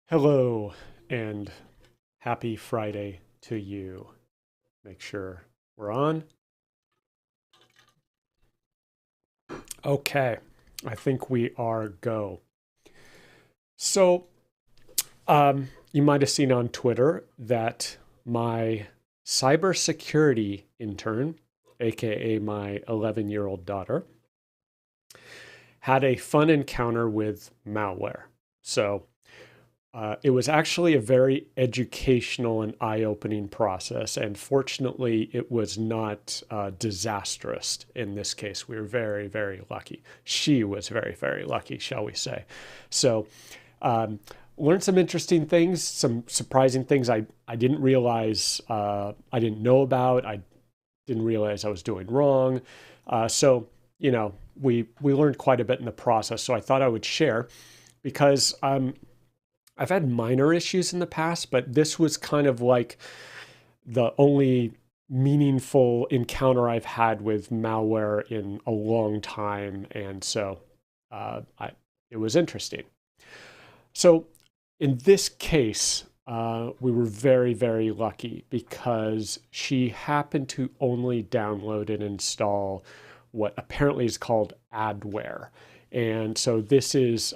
Hello and happy Friday to you. Make sure we're on. Okay, I think we are go. So, you might have seen on Twitter that my cybersecurity intern, aka my 11-year-old daughter, had a fun encounter with malware. So, it was actually a very educational and eye-opening process, and fortunately, it was not disastrous in this case. We were very, very lucky. She was very, very lucky, shall we say. So, um, learned some interesting things, some surprising things I didn't realize, I didn't know about, I didn't realize I was doing wrong. So, we learned quite a bit in the process, so I thought I would share because I've had minor issues in the past, but this was kind of like the only meaningful encounter I've had with malware in a long time. And so it was interesting. So in this case, we were very, very lucky because she happened to only download and install what apparently is called adware. And so this is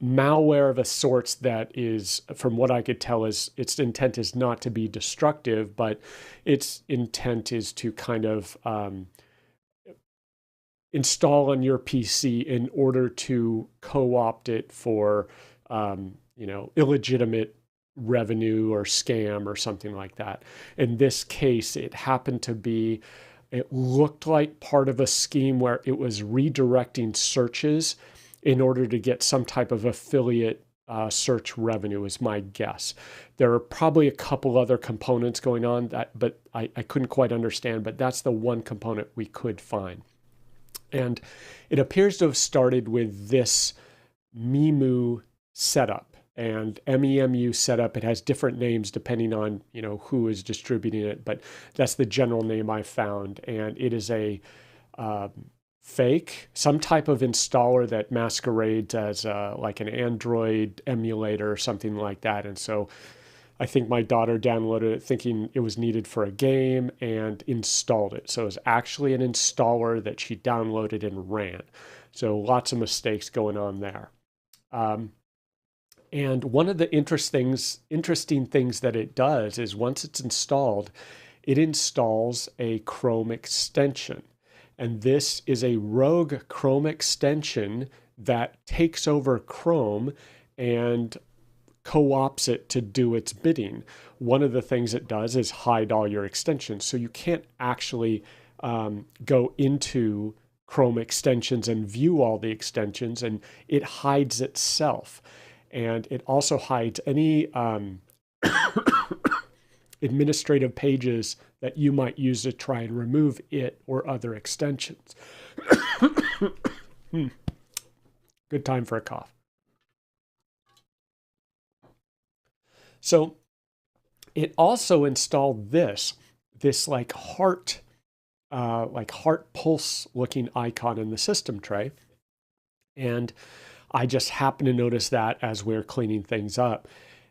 malware of a sorts that is, from what I could tell, is its intent is not to be destructive, but its intent is to kind of install on your PC in order to co-opt it for, illegitimate revenue or scam or something like that. In this case, it happened to be, it looked like part of a scheme where it was redirecting searches in order to get some type of affiliate search revenue is my guess. There are probably a couple other components going on but I couldn't quite understand, but that's the one component we could find. And it appears to have started with this MEMU setup and MEMU setup. It has different names depending on, who is distributing it, but that's the general name I found. And it is a fake, some type of installer that masquerades as like an Android emulator or something like that. And so I think my daughter downloaded it thinking it was needed for a game and installed it. So it was actually an installer that she downloaded and ran. So lots of mistakes going on there. And one of the interesting things that it does is once it's installed, it installs a Chrome extension. And this is a rogue Chrome extension that takes over Chrome and co-opts it to do its bidding. One of the things it does is hide all your extensions. So you can't actually go into Chrome extensions and view all the extensions, and it hides itself. And it also hides any administrative pages that you might use to try and remove it or other extensions. Good time for a cough. So it also installed this like heart pulse looking icon in the system tray. And I just happened to notice that as we're cleaning things up.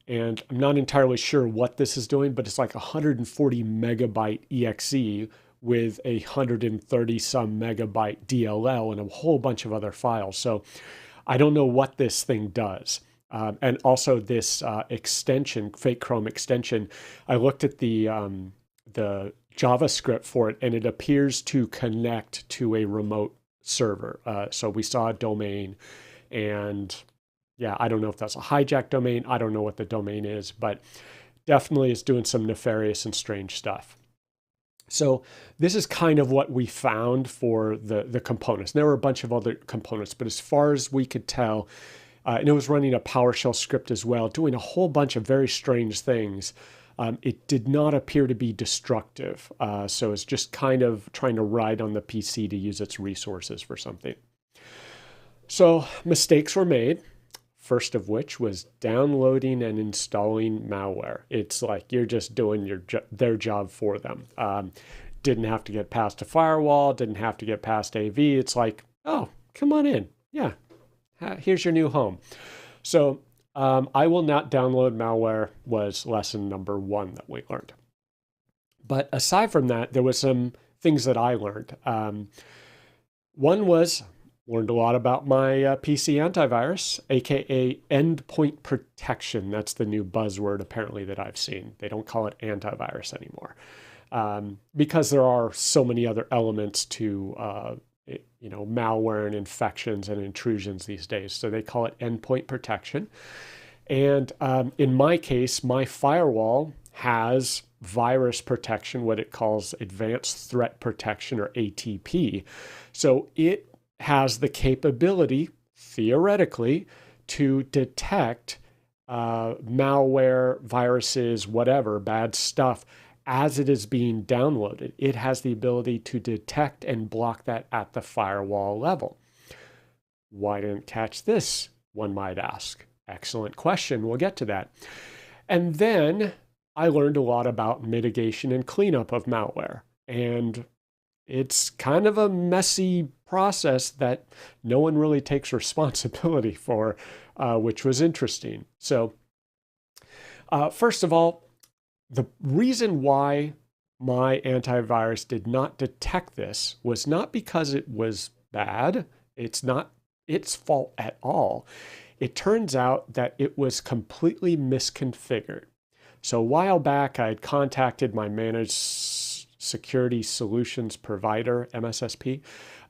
And I'm not entirely sure what this is doing, but it's like 140 megabyte exe with 130 some megabyte DLL and a whole bunch of other files. So I don't know what this thing does. And also this extension, fake Chrome extension, I looked at the JavaScript for it, and it appears to connect to a remote server. So we saw a domain, and yeah, I don't know if that's a hijack domain. I don't know what the domain is, but definitely is doing some nefarious and strange stuff. So this is kind of what we found for the components. There were a bunch of other components, but as far as we could tell, and it was running a PowerShell script as well, doing a whole bunch of very strange things. It did not appear to be destructive. So it's just kind of trying to ride on the PC to use its resources for something. So mistakes were made. First of which was downloading and installing malware. It's like you're just doing their job for them. Didn't have to get past a firewall, didn't have to get past AV. It's like, oh, come on in. Yeah, here's your new home. So I will not download malware was lesson number one that we learned. But aside from that, there was some things that I learned. One was learned a lot about my PC antivirus, aka endpoint protection. That's the new buzzword apparently that I've seen. They don't call it antivirus anymore because there are so many other elements to malware and infections and intrusions these days. So they call it endpoint protection. And in my case, my firewall has virus protection, what it calls advanced threat protection or ATP. So it has the capability, theoretically, to detect malware, viruses, whatever, bad stuff as it is being downloaded. It has the ability to detect and block that at the firewall level. Why didn't catch this, one might ask? Excellent question. We'll get to that. And then I learned a lot about mitigation and cleanup of malware. And it's kind of a messy process that no one really takes responsibility for, which was interesting. So first of all, the reason why my antivirus did not detect this was not because it was bad. It's not its fault at all. It turns out that it was completely misconfigured. So a while back, I had contacted my managed security solutions provider, MSSP,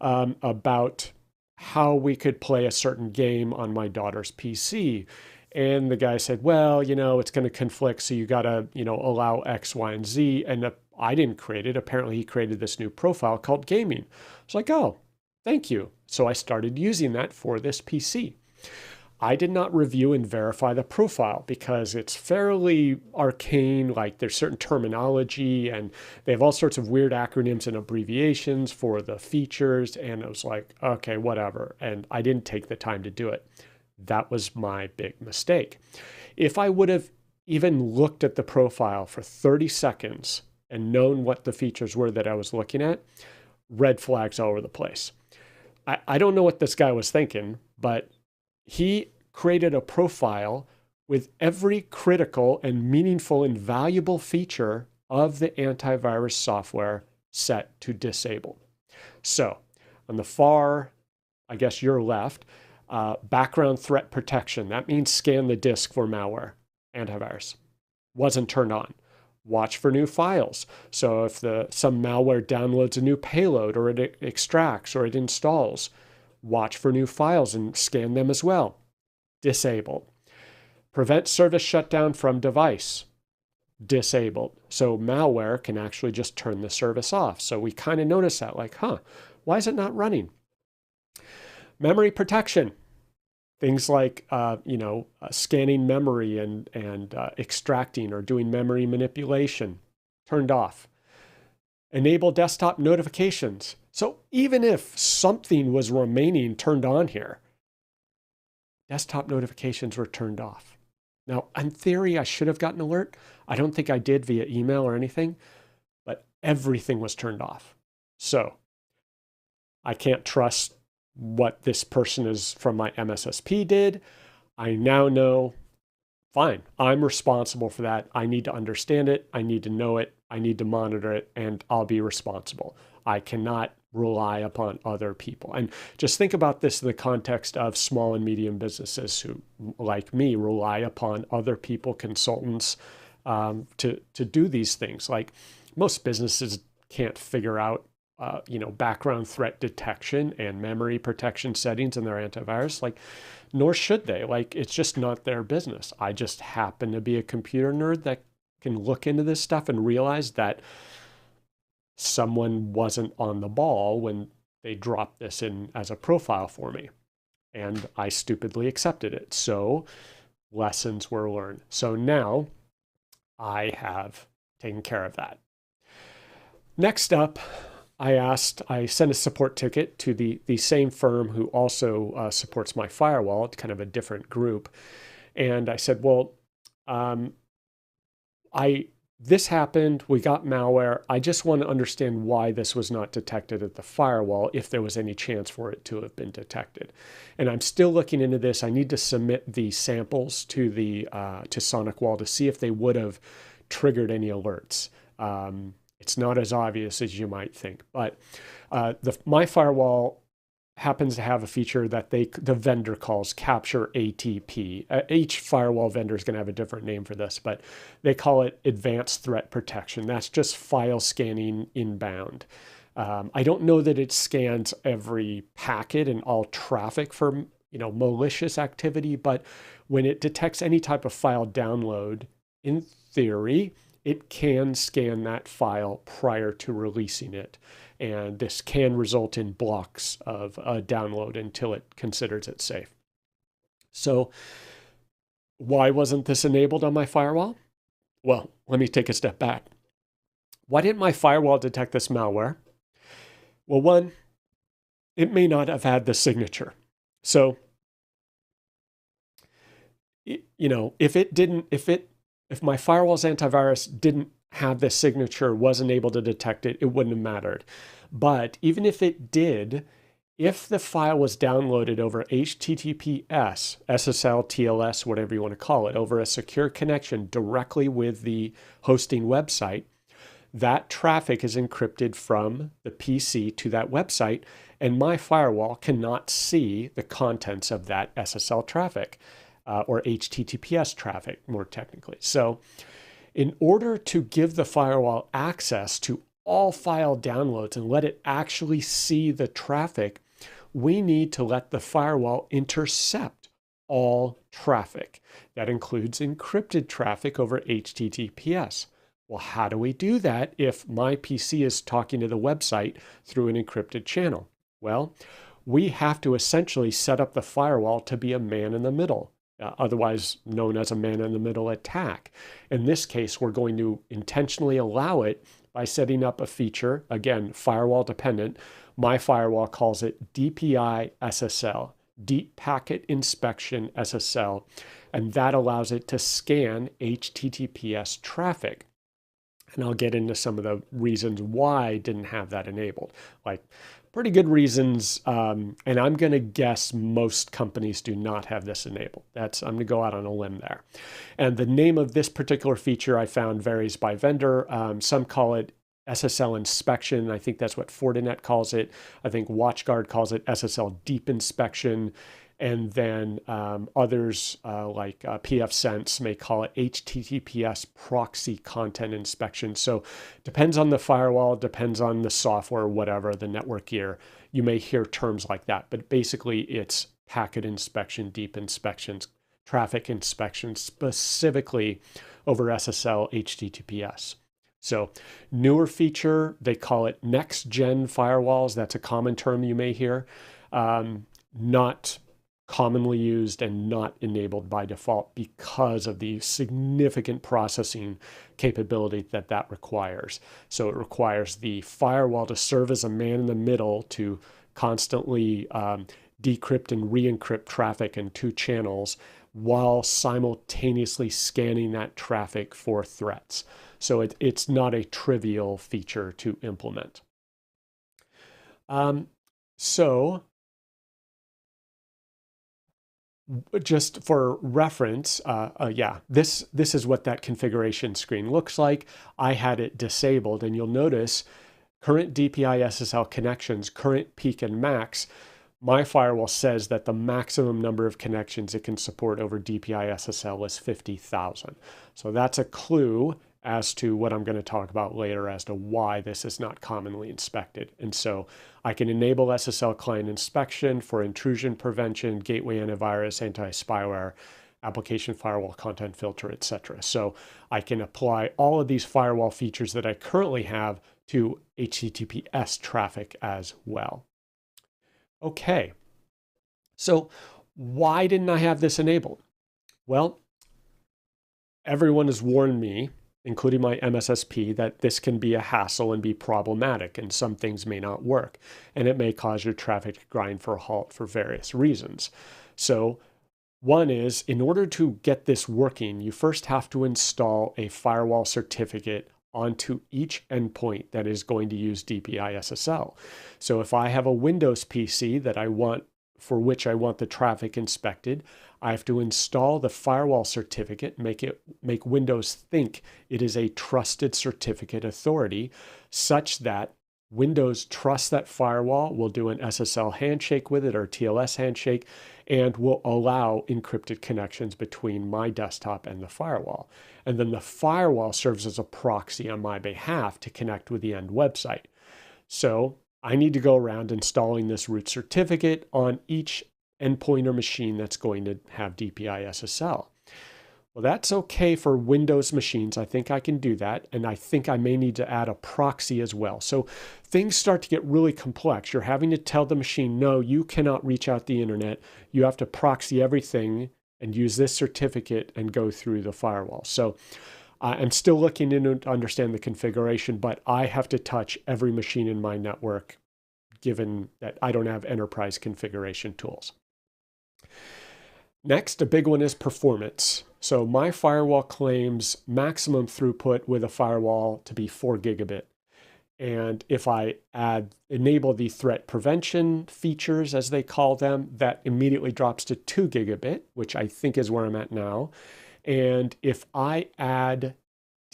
about how we could play a certain game on my daughter's PC. And the guy said, well, it's going to conflict, so you got to, allow X, Y, and Z. And I didn't create it. Apparently, he created this new profile called gaming. I was like, oh, thank you. So I started using that for this PC. I did not review and verify the profile because it's fairly arcane, like there's certain terminology and they have all sorts of weird acronyms and abbreviations for the features. And it was like, okay, whatever. And I didn't take the time to do it. That was my big mistake. If I would have even looked at the profile for 30 seconds and known what the features were that I was looking at, red flags all over the place. I don't know what this guy was thinking, but he created a profile with every critical and meaningful and valuable feature of the antivirus software set to disabled. So on the far, I guess your left, background threat protection. That means scan the disk for malware, antivirus. Wasn't turned on. Watch for new files. So if some malware downloads a new payload or it extracts or it installs, watch for new files and scan them as well. Disabled. Prevent service shutdown from device. Disabled. So malware can actually just turn the service off. So we kind of notice that, like, why is it not running? Memory protection. Things like, scanning memory and extracting or doing memory manipulation. Turned off. Enable desktop notifications. So even if something was remaining turned on here, desktop notifications were turned off. Now, in theory, I should have gotten an alert. I don't think I did via email or anything, but everything was turned off. So I can't trust what this person is from my MSSP did. I now know, fine, I'm responsible for that. I need to understand it. I need to know it. I need to monitor it, and I'll be responsible. I cannot rely upon other people. And just think about this in the context of small and medium businesses who, like me, rely upon other people, consultants, to do these things. Like most businesses can't figure out, background threat detection and memory protection settings in their antivirus. Like, nor should they. Like, it's just not their business. I just happen to be a computer nerd that can look into this stuff and realize that someone wasn't on the ball when they dropped this in as a profile for me. And I stupidly accepted it. So lessons were learned. So now I have taken care of that. Next up, I sent a support ticket to the same firm who also supports my firewall. It's kind of a different group. And I said, well, I this happened, we got malware. I just want to understand why this was not detected at the firewall, if there was any chance for it to have been detected. And I'm still looking into this. I need to submit the samples to to SonicWall to see if they would have triggered any alerts. It's not as obvious as you might think, but my firewall happens to have a feature that the vendor calls Capture ATP. Each firewall vendor is going to have a different name for this, but they call it Advanced Threat Protection. That's just file scanning inbound. I don't know that it scans every packet and all traffic for malicious activity, but when it detects any type of file download, in theory, it can scan that file prior to releasing it. And this can result in blocks of a download until it considers it safe. So why wasn't this enabled on my firewall? Well, let me take a step back. Why didn't my firewall detect this malware? Well, one, it may not have had the signature. So, if my firewall's antivirus didn't have this signature, wasn't able to detect it, it wouldn't have mattered. But even if it did, if the file was downloaded over HTTPS, SSL, TLS, whatever you want to call it, over a secure connection directly with the hosting website, that traffic is encrypted from the PC to that website, and my firewall cannot see the contents of that SSL traffic or HTTPS traffic, more technically. So in order to give the firewall access to all file downloads and let it actually see the traffic, we need to let the firewall intercept all traffic. That includes encrypted traffic over HTTPS. Well, how do we do that if my PC is talking to the website through an encrypted channel? Well, we have to essentially set up the firewall to be a man in the middle. Otherwise known as a man-in-the-middle attack. In this case, we're going to intentionally allow it by setting up a feature, again, firewall dependent. My firewall calls it DPI SSL, Deep Packet Inspection SSL, and that allows it to scan HTTPS traffic. And I'll get into some of the reasons why I didn't have that enabled. Like, pretty good reasons, and I'm going to guess most companies do not have this enabled. I'm going to go out on a limb there. And the name of this particular feature I found varies by vendor. Some call it SSL inspection. I think that's what Fortinet calls it. I think WatchGuard calls it SSL deep inspection. And then others like pfSense may call it HTTPS proxy content inspection. So depends on the firewall, depends on the software, whatever, the network gear. You may hear terms like that, but basically it's packet inspection, deep inspections, traffic inspection, specifically over SSL HTTPS. So newer feature, they call it next-gen firewalls. That's a common term you may hear. Not commonly used and not enabled by default because of the significant processing capability that requires. So it requires the firewall to serve as a man in the middle to constantly decrypt and re-encrypt traffic in two channels while simultaneously scanning that traffic for threats. So it's not a trivial feature to implement. Just for reference, this is what that configuration screen looks like. I had it disabled, and you'll notice current DPI SSL connections, current peak and max. My firewall says that the maximum number of connections it can support over DPI SSL is 50,000. So that's a clue as to what I'm going to talk about later as to why this is not commonly inspected. And so I can enable SSL client inspection for intrusion prevention, gateway antivirus, anti-spyware, application firewall, content filter, etc. So I can apply all of these firewall features that I currently have to HTTPS traffic as well. Okay, so why didn't I have this enabled? Well, everyone has warned me, including my MSSP, that this can be a hassle and be problematic, and some things may not work, and it may cause your traffic to grind for a halt for various reasons. So One is, in order to get this working, you first have to install a firewall certificate onto each endpoint that is going to use DPI SSL. So if I have a Windows PC for which I want the traffic inspected, I have to install the firewall certificate, make Windows think it is a trusted certificate authority, such that Windows trusts that firewall, will do an SSL handshake with it or TLS handshake, and will allow encrypted connections between my desktop and the firewall. And then the firewall serves as a proxy on my behalf to connect with the end website. So I need to go around installing this root certificate on each endpoint or machine that's going to have DPI SSL. Well, that's okay for Windows machines. I think I can do that. And I think I may need to add a proxy as well. So things start to get really complex. You're having to tell the machine, no, you cannot reach out the internet. You have to proxy everything and use this certificate and go through the firewall. So I'm still looking to understand the configuration, but I have to touch every machine in my network, given that I don't have enterprise configuration tools. Next, a big one is performance. So my firewall claims maximum throughput with a firewall to be 4 gigabit. And if I enable the threat prevention features, as they call them, that immediately drops to 2 gigabit, which I think is where I'm at now. And if I add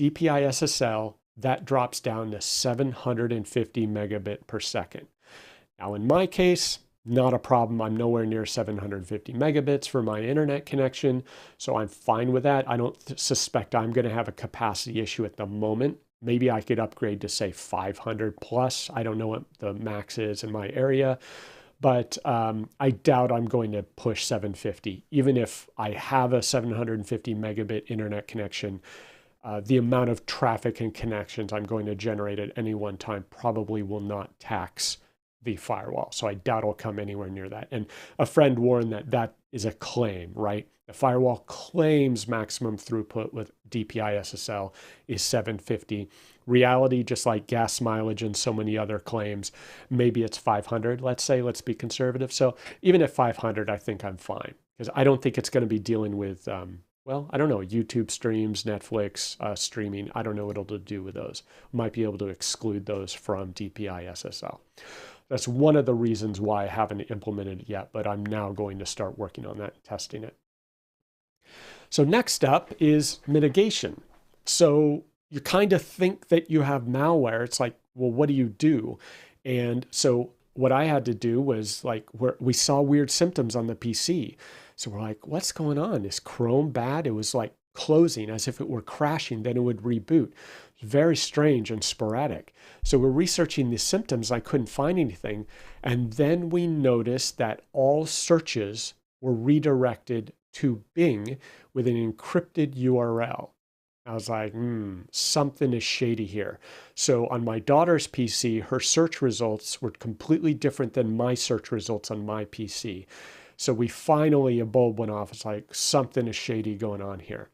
DPI SSL, that drops down to 750 megabit per second. Now, in my case, not a problem. I'm nowhere near 750 megabits for my internet connection, so I'm fine with that. I don't suspect I'm going to have a capacity issue at the moment. Maybe I could upgrade to, say, 500 plus. I don't know what the max is in my area, but I doubt I'm going to push 750. Even if I have a 750 megabit internet connection, the amount of traffic and connections I'm going to generate at any one time probably will not tax the firewall. So I doubt it'll come anywhere near that. And a friend warned that that is a claim, right? The firewall claims maximum throughput with DPI SSL is 750. Reality, just like gas mileage and so many other claims, maybe it's 500, let's say, let's be conservative. So even at 500, I think I'm fine, because I don't think it's going to be dealing with, well, I don't know, YouTube streams, Netflix streaming. I don't know what it'll do with those. Might be able to exclude those from DPI SSL. That's one of the reasons why I haven't implemented it yet, but I'm now going to start working on that and testing it. So next up is mitigation. So you kind of think that you have malware. It's like, well, what do you do? And so what I had to do was, like, we saw weird symptoms on the PC. So we're like, what's going on? Is Chrome bad? It was like closing as if it were crashing, then it would reboot. Very strange and sporadic. So we're researching the symptoms. I couldn't find anything. And then we noticed that all searches were redirected to Bing with an encrypted URL. I was like, something is shady here. So on my daughter's PC, her search results were completely different than my search results on my PC. So a bulb went off. It's like, something is shady going on here.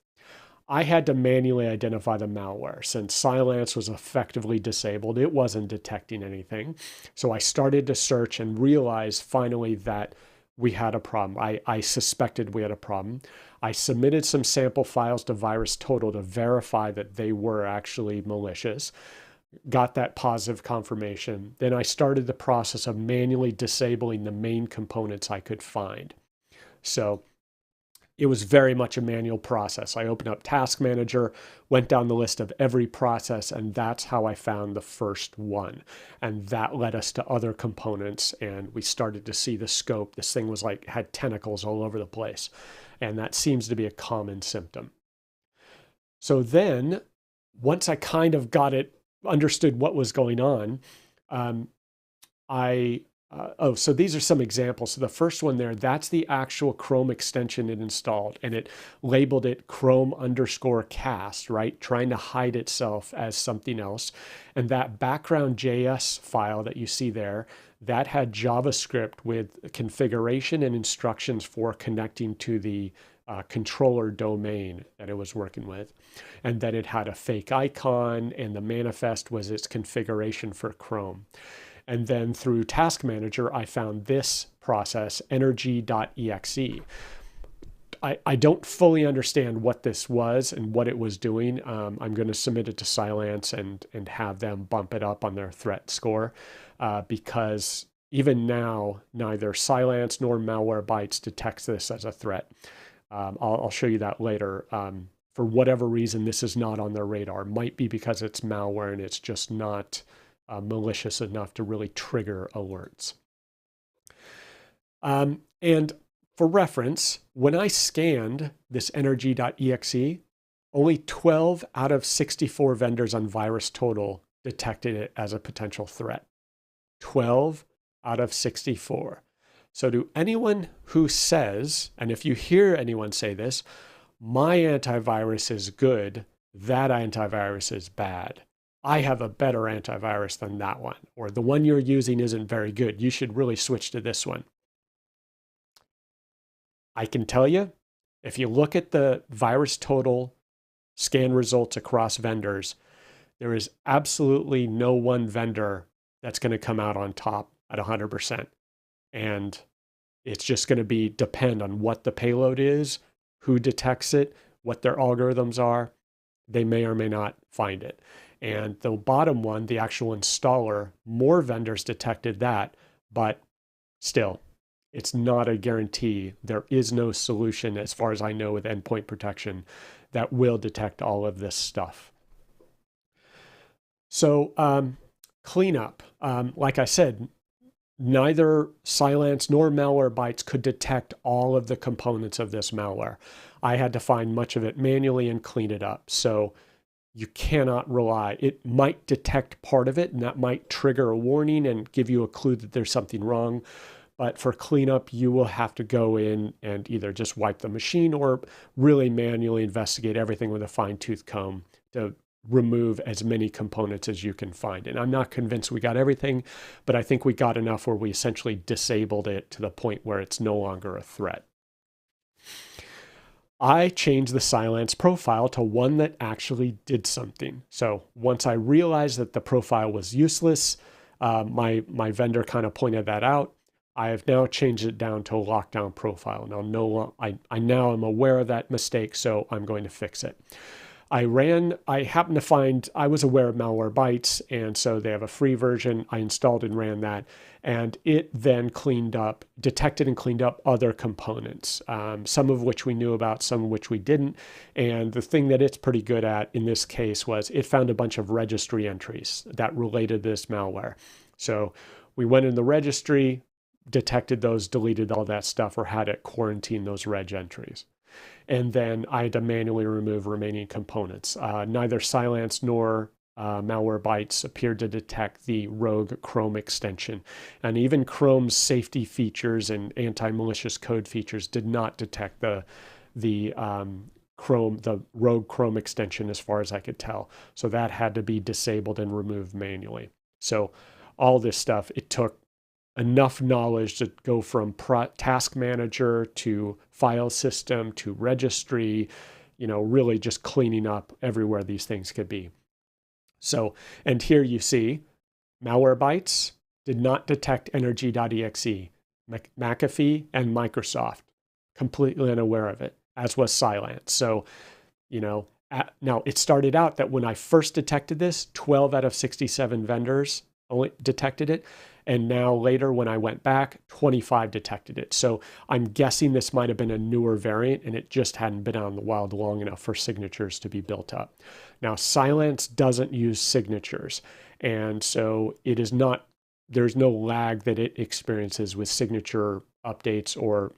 I had to manually identify the malware. Since Cylance was effectively disabled, it wasn't detecting anything. So I started to search and realized finally that we had a problem. I suspected we had a problem. I submitted some sample files to VirusTotal to verify that they were actually malicious. Got that positive confirmation. Then I started the process of manually disabling the main components I could find. So it was very much a manual process. I opened up Task Manager, went down the list of every process, and that's how I found the first one. And that led us to other components, and we started to see the scope. This thing was like, had tentacles all over the place. And that seems to be a common symptom. So then, once I kind of understood what was going on, so these are some examples. So the first one there, that's the actual Chrome extension it installed, and it labeled it Chrome_cast, right? Trying to hide itself as something else. And that background JS file that you see there, that had JavaScript with configuration and instructions for connecting to the controller domain that it was working with. And then it had a fake icon, and the manifest was its configuration for Chrome. And then through Task Manager, I found this process, energy.exe. I don't fully understand what this was and what it was doing. I'm going to submit it to Cylance and have them bump it up on their threat score because even now, neither Cylance nor Malwarebytes detects this as a threat. I'll show you that later. For whatever reason, this is not on their radar. Might be because it's malware and it's just not malicious enough to really trigger alerts. And for reference, when I scanned this energy.exe, only 12 out of 64 vendors on VirusTotal detected it as a potential threat. 12 out of 64. So to anyone who says, and if you hear anyone say this, my antivirus is good, that antivirus is bad. I have a better antivirus than that one, or the one you're using isn't very good. You should really switch to this one. I can tell you, if you look at the VirusTotal scan results across vendors, there is absolutely no one vendor that's going to come out on top at 100%. And it's just going to depend on what the payload is, who detects it, what their algorithms are. They may or may not find it. And the bottom one, the actual installer, more vendors detected that, but still, it's not a guarantee. There is no solution, as far as I know, with endpoint protection that will detect all of this stuff. So cleanup. Like I said, neither Cylance nor Malwarebytes could detect all of the components of this malware. I had to find much of it manually and clean it up. So you cannot rely. It might detect part of it, and that might trigger a warning and give you a clue that there's something wrong. But for cleanup, you will have to go in and either just wipe the machine or really manually investigate everything with a fine-tooth comb to remove as many components as you can find. And I'm not convinced we got everything, but I think we got enough where we essentially disabled it to the point where it's no longer a threat. I changed the Cylance profile to one that actually did something. So once I realized that the profile was useless, my vendor kind of pointed that out. I have now changed it down to a lockdown profile. Now, I now am aware of that mistake, so I'm going to fix it. I happened to find, I was aware of Malwarebytes, and so they have a free version. I installed and ran that, and it then detected and cleaned up other components, some of which we knew about, some of which we didn't. And the thing that it's pretty good at in this case was it found a bunch of registry entries that related to this malware. So we went in the registry, detected those, deleted all that stuff, or had it quarantine those reg entries. And then I had to manually remove remaining components. Neither Cylance nor Malwarebytes appeared to detect the rogue Chrome extension. And even Chrome's safety features and anti-malicious code features did not detect the rogue Chrome extension as far as I could tell. So that had to be disabled and removed manually. So all this stuff, it took enough knowledge to go from task manager to file system to registry, really just cleaning up everywhere these things could be. So, and here you see Malwarebytes did not detect energy.exe. McAfee and Microsoft completely unaware of it, as was Cylance. So, now it started out that when I first detected this, 12 out of 67 vendors only detected it. And now later when I went back, 25 detected it. So I'm guessing this might have been a newer variant and it just hadn't been out in the wild long enough for signatures to be built up. Now Cylance doesn't use signatures. And so there's no lag that it experiences with signature updates or,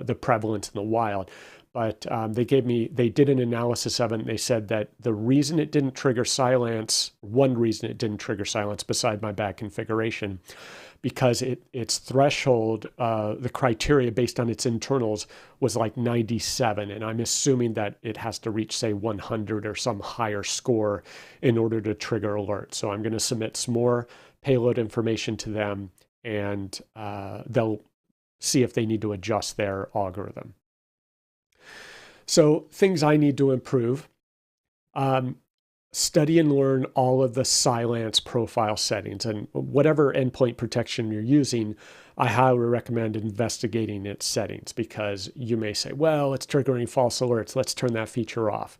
the prevalence in the wild. But they did an analysis of it, and they said that the reason it didn't trigger Cylance, one reason it didn't trigger Cylance beside my bad configuration, because its threshold, the criteria based on its internals was like 97. And I'm assuming that it has to reach, say, 100 or some higher score in order to trigger alert. So I'm going to submit some more payload information to them, and they'll see if they need to adjust their algorithm. So things I need to improve. study and learn all of the Cylance profile settings, and whatever endpoint protection you're using, I highly recommend investigating its settings, because you may say, well, it's triggering false alerts, let's turn that feature off.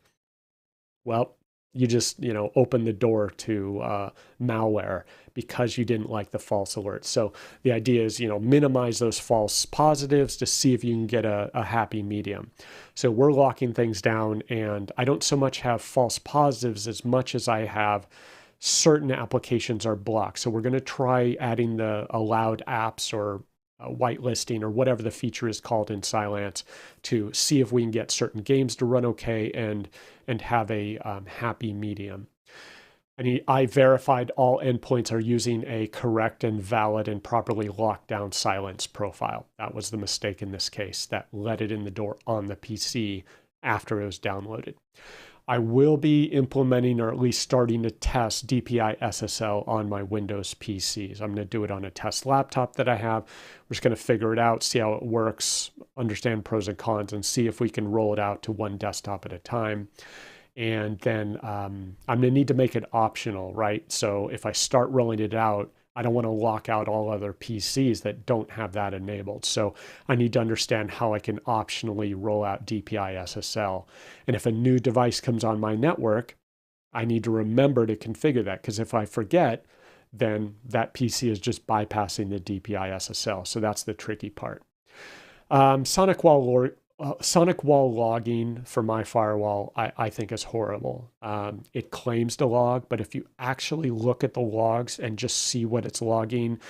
Well, you just, open the door to malware because you didn't like the false alerts. So the idea is, minimize those false positives to see if you can get a happy medium. So we're locking things down, and I don't so much have false positives as much as I have certain applications are blocked. So we're going to try adding the allowed apps or whitelisting or whatever the feature is called in Cylance to see if we can get certain games to run okay and have a happy medium. I verified all endpoints are using a correct and valid and properly locked down Cylance profile. That was the mistake in this case that let it in the door on the PC after it was downloaded. I will be implementing, or at least starting to test, DPI SSL on my Windows PCs. I'm going to do it on a test laptop that I have. We're just going to figure it out, see how it works, understand pros and cons, and see if we can roll it out to one desktop at a time. And then I'm going to need to make it optional, right? So if I start rolling it out, I don't want to lock out all other PCs that don't have that enabled. So I need to understand how I can optionally roll out DPI SSL. And if a new device comes on my network, I need to remember to configure that, because if I forget, then that PC is just bypassing the DPI SSL. So that's the tricky part. Sonic wall logging for my firewall, I think is horrible. It claims to log, but if you actually look at the logs and just see what it's logging,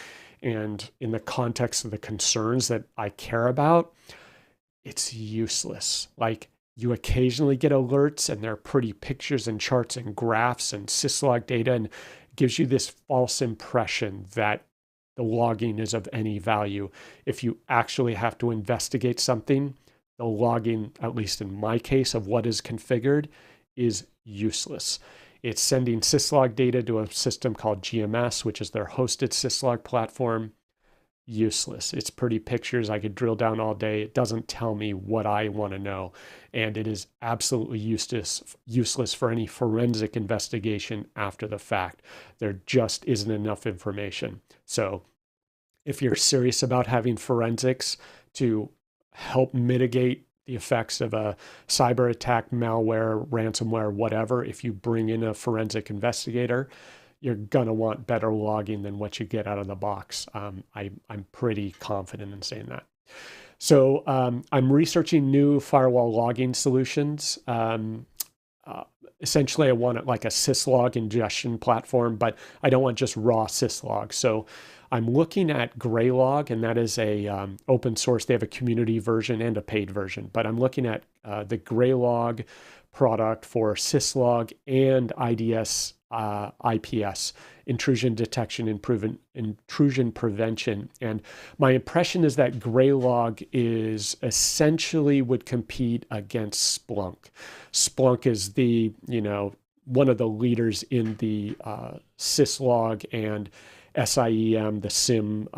and in the context of the concerns that I care about, it's useless. Like, you occasionally get alerts, and they're pretty pictures and charts and graphs and syslog data, and it gives you this false impression that the logging is of any value. If you actually have to investigate something, the logging, at least in my case, of what is configured is useless. It's sending syslog data to a system called GMS, which is their hosted syslog platform. Useless. It's pretty pictures. I could drill down all day. It doesn't tell me what I want to know. And it is absolutely useless for any forensic investigation after the fact. There just isn't enough information. So if you're serious about having forensics to help mitigate the effects of a cyber attack, malware, ransomware, whatever, if you bring in a forensic investigator, you're going to want better logging than what you get out of the box. I'm pretty confident in saying that. So I'm researching new firewall logging solutions. Essentially, I want it like a syslog ingestion platform, but I don't want just raw syslog. So I'm looking at Graylog, and that is a open source. They have a community version and a paid version, but I'm looking at the Graylog product for syslog and IDS, IPS, intrusion detection, intrusion prevention. And my impression is that Graylog is essentially would compete against Splunk. Splunk is the, one of the leaders in the syslog and SIEM, the SIM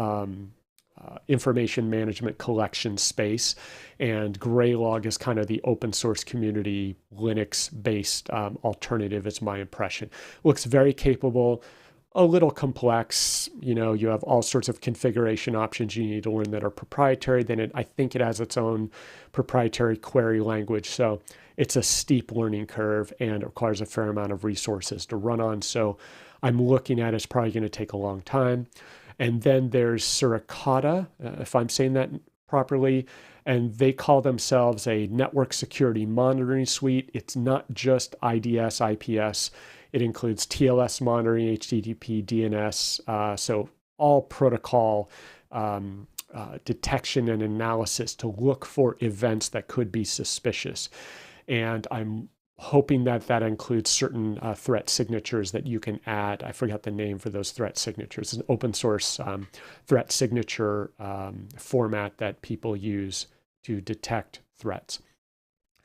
information management collection space. And Graylog is kind of the open source community Linux-based alternative, is my impression. Looks very capable, a little complex. You have all sorts of configuration options you need to learn that are proprietary. Then I think it has its own proprietary query language. So it's a steep learning curve and it requires a fair amount of resources to run on. So I'm looking at it's probably going to take a long time. And then there's Suricata, if I'm saying that properly, and they call themselves a network security monitoring suite. It's not just IDS, IPS. It includes TLS monitoring, HTTP, DNS, so all protocol detection and analysis to look for events that could be suspicious. And I'm hoping that that includes certain threat signatures that you can add. I forgot the name for those threat signatures. It's an open source threat signature format that people use to detect threats.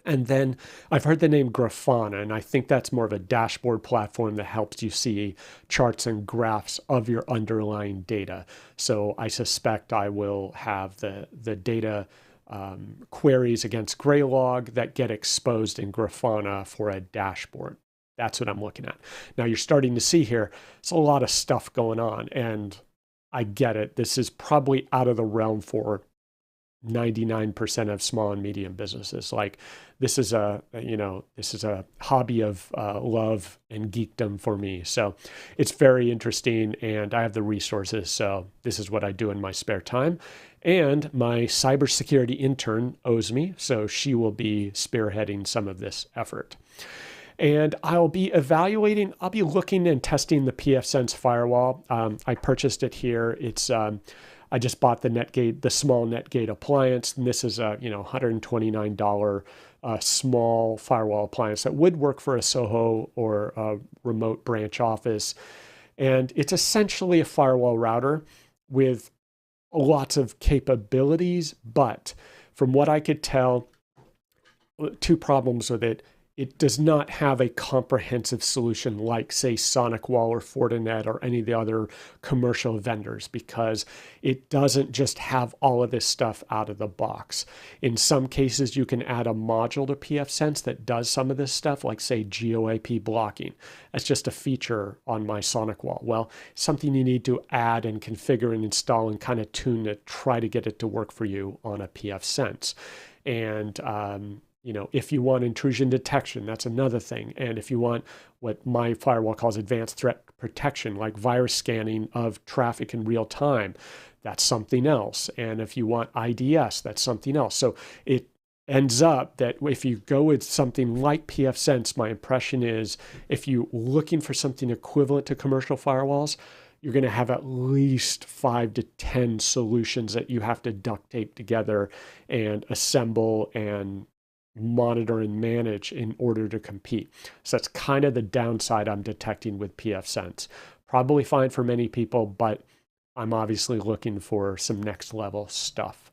And then I've heard the name Grafana, and I think that's more of a dashboard platform that helps you see charts and graphs of your underlying data. So I suspect I will have the data queries against Graylog that get exposed in Grafana for a dashboard. That's what I'm looking at. Now you're starting to see here, it's a lot of stuff going on, and I get it. This is probably out of the realm for 99% of small and medium businesses. Like this is a hobby of love and geekdom for me. So it's very interesting, and I have the resources. So this is what I do in my spare time. And my cybersecurity intern owes me, so she will be spearheading some of this effort. And I'll be looking and testing the pfSense firewall. I purchased it here. I just bought the small Netgate appliance, and this is a $129 small firewall appliance that would work for a Soho or a remote branch office. And it's essentially a firewall router with lots of capabilities, but from what I could tell, two problems with it. It does not have a comprehensive solution like, say, SonicWall or Fortinet or any of the other commercial vendors, because it doesn't just have all of this stuff out of the box. In some cases, you can add a module to pfSense that does some of this stuff, like, say, GeoIP blocking. That's just a feature on my SonicWall. Well, something you need to add and configure and install and kind of tune to try to get it to work for you on a pfSense. And if you want intrusion detection, that's another thing. And if you want what my firewall calls advanced threat protection, like virus scanning of traffic in real time, that's something else. And if you want IDS, that's something else. So it ends up that if you go with something like pfSense, my impression is if you're looking for something equivalent to commercial firewalls, you're going to have at least 5 to 10 solutions that you have to duct tape together and assemble and monitor and manage in order to compete. So that's kind of the downside I'm detecting with pfSense. Probably fine for many people, but I'm obviously looking for some next level stuff.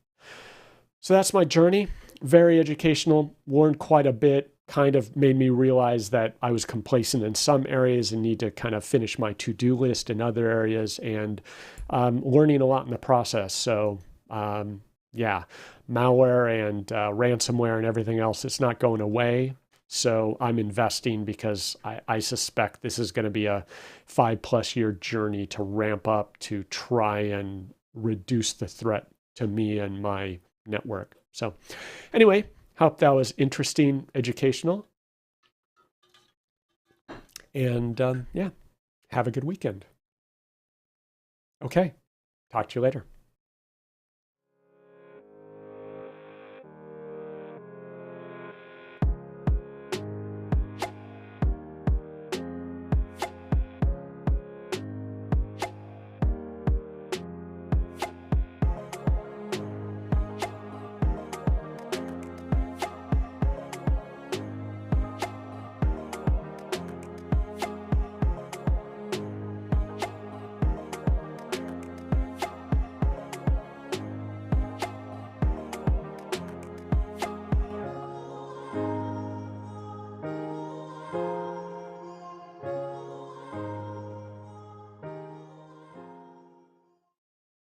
So that's my journey. Very educational, learned quite a bit, kind of made me realize that I was complacent in some areas and need to kind of finish my to-do list in other areas, and learning a lot in the process. So malware and ransomware and everything else, it's not going away. So I'm investing because I suspect this is going to be a 5+ year journey to ramp up to try and reduce the threat to me and my network. So anyway, hope that was interesting, educational. And have a good weekend. Okay, talk to you later.